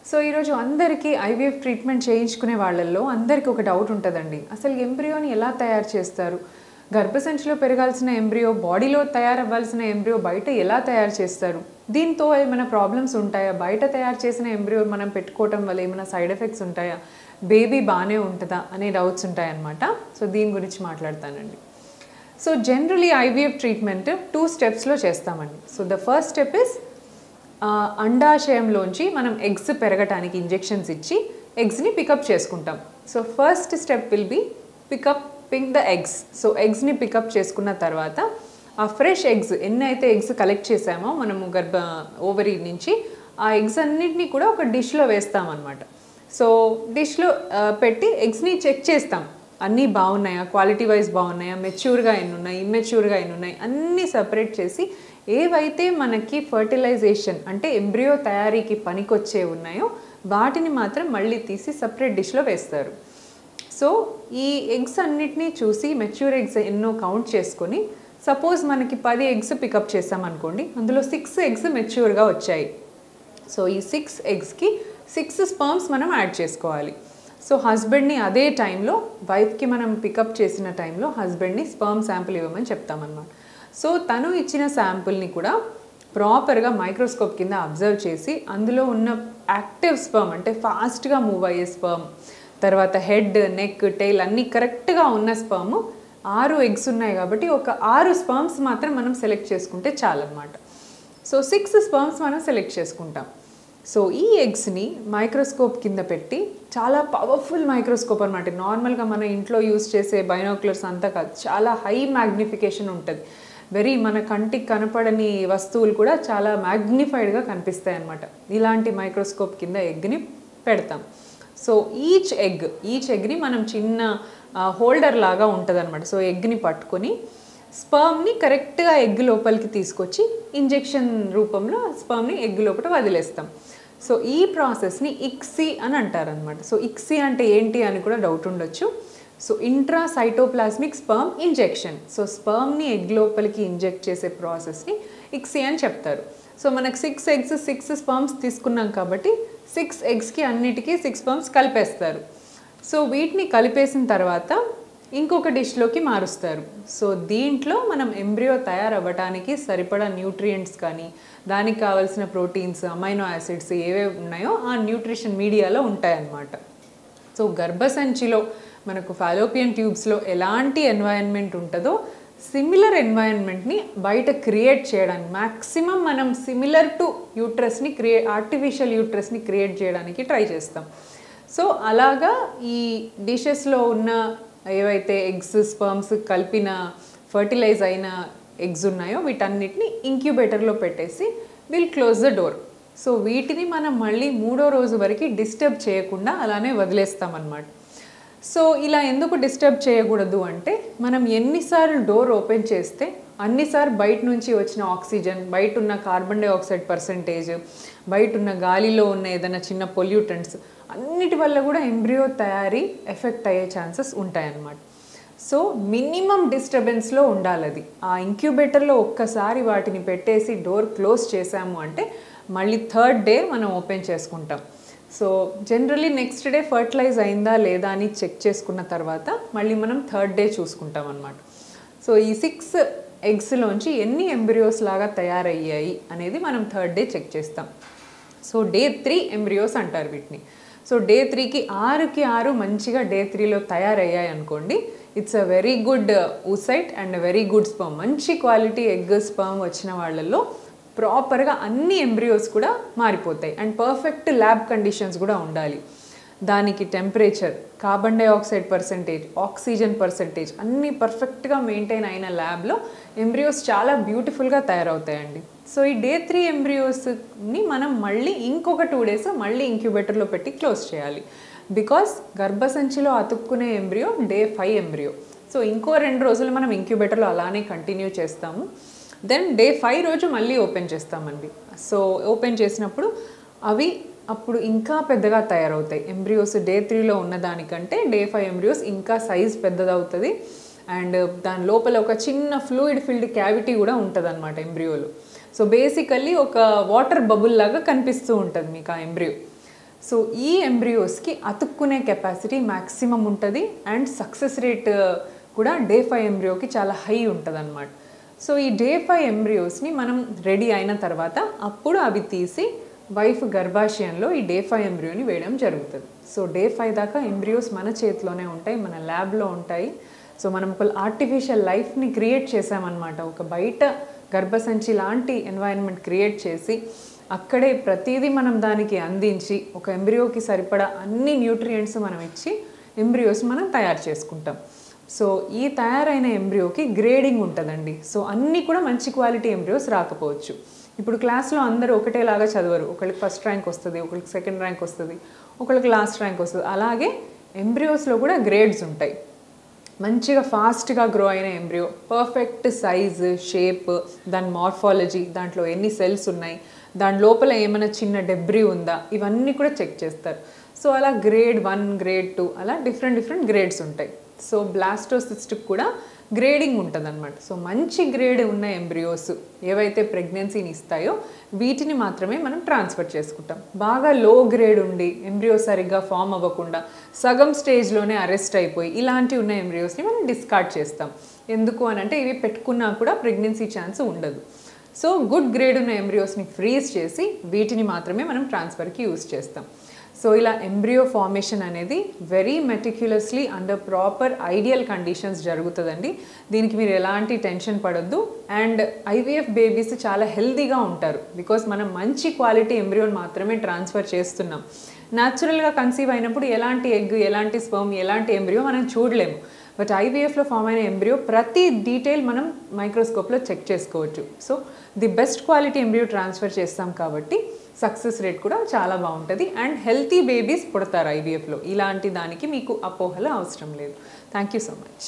So ఈరోజు అందరికీ IVF treatment చేయించుకునే వాళ్ళల్లో అందరికీ ఒక డౌట్ ఉంటుందండి. అసలు ఎంబ్రియోని ఎలా తయారు చేస్తారు? గర్భసంచిలో పెరగాల్సిన ఎంబ్రియో, బాడీలో తయారవ్వాల్సిన ఎంబ్రియో బయట ఎలా తయారు చేస్తారు? దీంతో ఏమైనా ప్రాబ్లమ్స్ ఉంటాయా? బయట తయారు చేసిన ఎంబ్రియో మనం పెట్టుకోవటం వల్ల ఏమైనా సైడ్ ఎఫెక్ట్స్ ఉంటాయా? బేబీ బాగానే ఉంటుందా అనే డౌట్స్ ఉంటాయన్నమాట. సో దీని గురించి మాట్లాడతానండి. సో జనరలీ ఐవీఎఫ్ ట్రీట్మెంట్ 2 స్టెప్స్లో చేస్తామండి. So the first step is అండాశయంలోంచి మనం ఎగ్స్ పెరగటానికి ఇంజెక్షన్స్ ఇచ్చి ఎగ్స్ని పికప్ చేసుకుంటాం. So first step will be pickupping the eggs. So ఎగ్స్ని పికప్ చేసుకున్న తర్వాత ఆ ఫ్రెష్ ఎగ్స్ ఎన్నైతే ఎగ్స్ కలెక్ట్ చేసామో మనము ఓవరీ నుంచి ఆ ఎగ్స్ అన్నింటినీ కూడా ఒక డిష్లో వేస్తామన్నమాట. సో డిష్లో పెట్టి ఎగ్స్ని చెక్ చేస్తాం. అన్నీ బాగున్నాయా, క్వాలిటీ వైజ్ బాగున్నాయా, మెచ్యూర్గా ఎన్ని ఉన్నాయి, ఇమ్మెచ్యూర్గా ఎన్ని ఉన్నాయి అన్నీ సపరేట్ చేసి ఏవైతే మనకి ఫర్టిలైజేషన్ అంటే ఎంబ్రియో తయారీకి పనికొచ్చే ఉన్నాయో వాటిని మాత్రం మళ్ళీ తీసి సపరేట్ డిష్లో వేస్తారు. సో ఈ ఎగ్స్ అన్నిటినీ చూసి మెచ్యూర్ ఎగ్స్ ఎన్నో కౌంట్ చేసుకొని సపోజ్ మనకి 10 ఎగ్స్ పికప్ చేసామనుకోండి, అందులో 6 ఎగ్స్ మెచ్యూర్గా వచ్చాయి. సో ఈ 6 ఎగ్స్కి 6 స్పర్మ్స్ మనం యాడ్ చేసుకోవాలి. సో హస్బెండ్ని అదే టైంలో వైఫ్కి మనం పికప్ చేసిన టైంలో హస్బెండ్ని స్పర్మ్ శాంపుల్ ఇవ్వమని చెప్తామన్నమాట. సో తను ఇచ్చిన శాంపుల్ని కూడా ప్రాపర్గా మైక్రోస్కోప్ కింద అబ్జర్వ్ చేసి అందులో ఉన్న యాక్టివ్ స్పర్మ్ అంటే ఫాస్ట్గా మూవ్ అయ్యే స్పర్మ్, తర్వాత హెడ్, నెక్, టెయిల్ అన్నీ కరెక్ట్గా ఉన్న స్పర్మ్ 6 ఎగ్స్ ఉన్నాయి కాబట్టి ఒక 6 స్పర్మ్స్ మాత్రం మనం సెలెక్ట్ చేసుకుంటే చాలన్నమాట. సో 6 స్పర్మ్స్ మనం సెలెక్ట్ చేసుకుంటాం. సో ఈ ఎగ్స్ని మైక్రోస్కోప్ కింద పెట్టి చాలా పవర్ఫుల్ మైక్రోస్కోప్ అనమాట. నార్మల్గా మన ఇంట్లో యూజ్ చేసే బైనోక్యులర్స్ అంతా కాదు, చాలా హై మ్యాగ్నిఫికేషన్ ఉంటుంది. మన కంటికి కనపడని వస్తువులు కూడా చాలా మ్యాగ్నిఫైడ్గా కనిపిస్తాయి అన్నమాట. ఇలాంటి మైక్రోస్కోప్ కింద ఎగ్ని పెడతాం. సో ఈచ్ ఎగ్ని మనం చిన్న హోల్డర్ లాగా ఉంటుంది అనమాట. సో ఎగ్ని పట్టుకొని స్పర్మ్ని కరెక్ట్గా ఎగ్ లోపలికి తీసుకొచ్చి ఇంజెక్షన్ రూపంలో స్పర్మ్ని ఎగ్ లోపల వదిలేస్తాం. సో ఈ ప్రాసెస్ని ఇక్సీ అని అంటారనమాట. సో ఇక్సీ అంటే ఏంటి అని కూడా డౌట్ ఉండొచ్చు. So intracytoplasmic sperm injection. So స్పర్మ్ని ఎగ్ లోపలికి ఇంజెక్ట్ చేసే ప్రాసెస్ని ఇక్సీ అని చెప్తారు. సో మనకు 6 ఎగ్స్ 6 స్పర్మ్స్ తీసుకున్నాం కాబట్టి 6 ఎగ్స్కి అన్నిటికీ 6 స్పర్మ్స్ కలిపేస్తారు. సో వీటిని కలిపేసిన తర్వాత ఇంకొక డిష్లోకి మారుస్తారు. సో దీంట్లో మనం ఎంబ్రియో తయారవ్వడానికి సరిపడా న్యూట్రియంట్స్ కానీ దానికి కావాల్సిన ప్రోటీన్స్, అమైనో యాసిడ్స్ ఏవేవి ఉన్నాయో ఆ న్యూట్రిషన్ మీడియాలో ఉంటాయన్నమాట. సో గర్భసంచిలో మనకు ఫాలోపియన్ ట్యూబ్స్లో ఎలాంటి ఎన్వైరన్మెంట్ ఉంటుందో సిమిలర్ ఎన్వైరన్మెంట్ని బయట క్రియేట్ చేయడానికి మ్యాక్సిమం మనం సిమిలర్ టు యూట్రస్ని ఆర్టిఫిషియల్ యూట్రస్ని క్రియేట్ చేయడానికి ట్రై చేస్తాం. సో అలాగా ఈ డిషెస్లో ఉన్న ఏవైతే ఎగ్స్, స్పర్మ్స్ కలిపిన ఫర్టిలైజ్ అయిన ఎగ్స్ ఉన్నాయో వీటన్నిటిని ఇంక్యుబేటర్లో పెట్టేసి will close the door. So వీటిని మనం మళ్ళీ 3వ రోజు వరకు డిస్టర్బ్ చేయకుండా అలానే వదిలేస్తామన్నమాట. సో ఇలా ఎందుకు డిస్టర్బ్ చేయకూడదు అంటే మనం ఎన్నిసార్లు డోర్ ఓపెన్ చేస్తే అన్నిసార్లు బయట నుంచి వచ్చిన ఆక్సిజన్, బయట ఉన్న కార్బన్ డైఆక్సైడ్ పర్సంటేజ్, బయట ఉన్న గాలిలో ఉన్న ఏదైనా చిన్న పొల్యూటెంట్స్ అన్నిటి వల్ల కూడా ఎంబ్రియో తయారీ ఎఫెక్ట్ అయ్యే ఛాన్సెస్ ఉంటాయన్నమాట. సో మినిమం డిస్టర్బెన్స్లో ఉండాలి అది. ఆ ఇంక్యుబేటర్లో ఒక్కసారి వాటిని పెట్టేసి డోర్ క్లోజ్ చేసాము అంటే మళ్ళీ 3rd డే మనం ఓపెన్ చేసుకుంటాం. So generally next day fertilise అయిందా లేదా అని చెక్ చేసుకున్న తర్వాత మళ్ళీ మనం 3rd డే చూసుకుంటాం అన్నమాట. సో ఈ 6 ఎగ్స్లోంచి ఎన్ని ఎంబ్రియోస్ లాగా తయారయ్యాయి అనేది మనం 3rd డే చెక్ చేస్తాం. సో డే 3 ఎంబ్రియోస్ అంటారు వీటిని. సో డే 3కి 6కి 6 మంచిగా డే 3లో తయారయ్యాయి అనుకోండి, it's a very good oocyte and very good sperm. మంచి క్వాలిటీ ఎగ్ స్పర్మ్ వచ్చిన వాళ్ళల్లో ప్రాపర్గా అన్ని ఎంబ్రియోస్ కూడా మారిపోతాయి. అండ్ పర్ఫెక్ట్ ల్యాబ్ కండిషన్స్ కూడా ఉండాలి. దానికి temperature, carbon dioxide percentage, oxygen percentage అన్నీ పర్ఫెక్ట్గా మెయింటైన్ అయిన ల్యాబ్లో ఎంబ్రియోస్ చాలా బ్యూటిఫుల్గా తయారవుతాయండి. సో ఈ డే 3 ఎంబ్రియోస్ని మనం మళ్ళీ ఇంకొక 2 డేస్ మళ్ళీ ఇంక్యుబేటర్లో పెట్టి క్లోజ్ చేయాలి. బికాస్ గర్భసంచిలో అతుక్కునే ఎంబ్రియో డే 5 ఎంబ్రియో. సో ఇంకో 2 రోజులు మనం ఇంక్యుబేటర్లో అలానే కంటిన్యూ చేస్తాము. దెన్ డే 5 రోజు మళ్ళీ ఓపెన్ చేస్తామండి. సో ఓపెన్ చేసినప్పుడు అవి అప్పుడు ఇంకా పెద్దగా తయారవుతాయి. ఎంబ్రియోస్ డే 3లో ఉన్నదానికంటే డే 5 ఎంబ్రియోస్ ఇంకా సైజ్ పెద్దదవుతుంది. అండ్ దాని లోపల ఒక చిన్న ఫ్లూయిడ్ ఫిల్డ్ క్యావిటీ కూడా ఉంటుంది అన్నమాట ఎంబ్రియోలో. సో బేసికల్లీ ఒక వాటర్ బబుల్ లాగా కనిపిస్తూ ఉంటుంది మీకు ఆ ఎంబ్రియో. సో ఈ ఎంబ్రియోస్కి అతుక్కునే కెపాసిటీ మ్యాక్సిమం ఉంటుంది అండ్ సక్సెస్ రేట్ కూడా డే 5 ఎంబ్రియోకి చాలా హై ఉంటుంది అన్నమాట. సో ఈ డే 5 ఎంబ్రియోస్ని మనం రెడీ అయిన తర్వాత అప్పుడు అవి తీసి వైఫ్ గర్భాశయంలో ఈ డే 5 ఎంబ్రియోని వేయడం జరుగుతుంది. సో డే 5 దాకా ఎంబ్రియోస్ మన చేతిలోనే ఉంటాయి, మన ల్యాబ్లో ఉంటాయి. సో మనం ఒక ఆర్టిఫిషియల్ లైఫ్ని క్రియేట్ చేసామన్నమాట. ఒక బయట గర్భసంచి లాంటి ఎన్వైరన్మెంట్ క్రియేట్ చేసి అక్కడే ప్రతిదీ మనం దానికి అందించి ఒక ఎంబ్రియోకి సరిపడా అన్ని న్యూట్రియంట్స్ మనం ఇచ్చి ఎంబ్రియోస్ మనం తయారు చేసుకుంటాం. సో ఈ తయారైన ఎంబ్రియోకి గ్రేడింగ్ ఉంటుందండి. సో అన్నీ కూడా మంచి క్వాలిటీ ఎంబ్రియోస్ రాకపోవచ్చు. ఇప్పుడు క్లాస్లో అందరూ ఒకటేలాగా చదవరు. ఒకళ్ళకి ఫస్ట్ ర్యాంక్ వస్తుంది, ఒకళ్ళకి సెకండ్ ర్యాంక్ వస్తుంది, ఒకళ్ళకి లాస్ట్ ర్యాంక్ వస్తుంది. అలాగే ఎంబ్రియోస్లో కూడా గ్రేడ్స్ ఉంటాయి. మంచిగా ఫాస్ట్గా గ్రో అయిన ఎంబ్రియో, పర్ఫెక్ట్ సైజ్, షేప్, దాని మార్ఫాలజీ, దాంట్లో ఎన్ని సెల్స్ ఉన్నాయి, దాని లోపల ఏమైనా చిన్న డెబ్రీ ఉందా, ఇవన్నీ కూడా చెక్ చేస్తారు. సో అలా గ్రేడ్ 1, గ్రేడ్ 2 అలా డిఫరెంట్ గ్రేడ్స్ ఉంటాయి. సో బ్లాస్టోసిస్ట్కి కూడా గ్రేడింగ్ ఉంటుంది అనమాట. సో మంచి గ్రేడ్ ఉన్న ఎంబ్రియోస్ ఏవైతే ప్రెగ్నెన్సీని ఇస్తాయో వీటిని మాత్రమే మనం ట్రాన్స్ఫర్ చేసుకుంటాం. బాగా లో గ్రేడ్ ఉండి ఎంబ్రియో సరిగ్గా ఫామ్ అవ్వకుండా సగం స్టేజ్లోనే అరెస్ట్ అయిపోయి ఇలాంటి ఉన్న ఎంబ్రియోస్ని మనం డిస్కార్డ్ చేస్తాం. ఎందుకు అని అంటే ఇవి పెట్టుకున్నా కూడా ప్రెగ్నెన్సీ ఛాన్స్ ఉండదు. సో గుడ్ గ్రేడ్ ఉన్న ఎంబ్రియోస్ని ఫ్రీజ్ చేసి వీటిని మాత్రమే మనం ట్రాన్స్ఫర్కి యూజ్ చేస్తాం. సో ఇలా ఎంబ్రియో ఫార్మేషన్ అనేది very meticulously under proper ideal conditions జరుగుతుందండి. దీనికి మీరు ఎలాంటి టెన్షన్ పడొద్దు. అండ్ ఐవీఎఫ్ బేబీస్ చాలా హెల్తీగా ఉంటారు బికాస్ మనం మంచి క్వాలిటీ ఎంబ్రియోని మాత్రమే ట్రాన్స్ఫర్ చేస్తున్నాం. న్యాచురల్గా కన్సీవ్ అయినప్పుడు ఎలాంటి ఎగ్, ఎలాంటి స్పర్మ్, ఎలాంటి ఎంబ్రియో మనం చూడలేము. బట్ ఐవీఎఫ్లో ఫామ్ అయిన ఎంబ్రియో ప్రతి డీటెయిల్ మనం మైక్రోస్కోప్లో చెక్ చేసుకోవచ్చు. So the best quality embryo transfer చేస్తాం కాబట్టి సక్సెస్ రేట్ కూడా చాలా బాగుంటుంది అండ్ హెల్తీ బేబీస్ పుడతారు ఐవీఎఫ్లో. ఇలాంటి దానికి మీకు అపోహలు అవసరం లేదు. Thank you so much.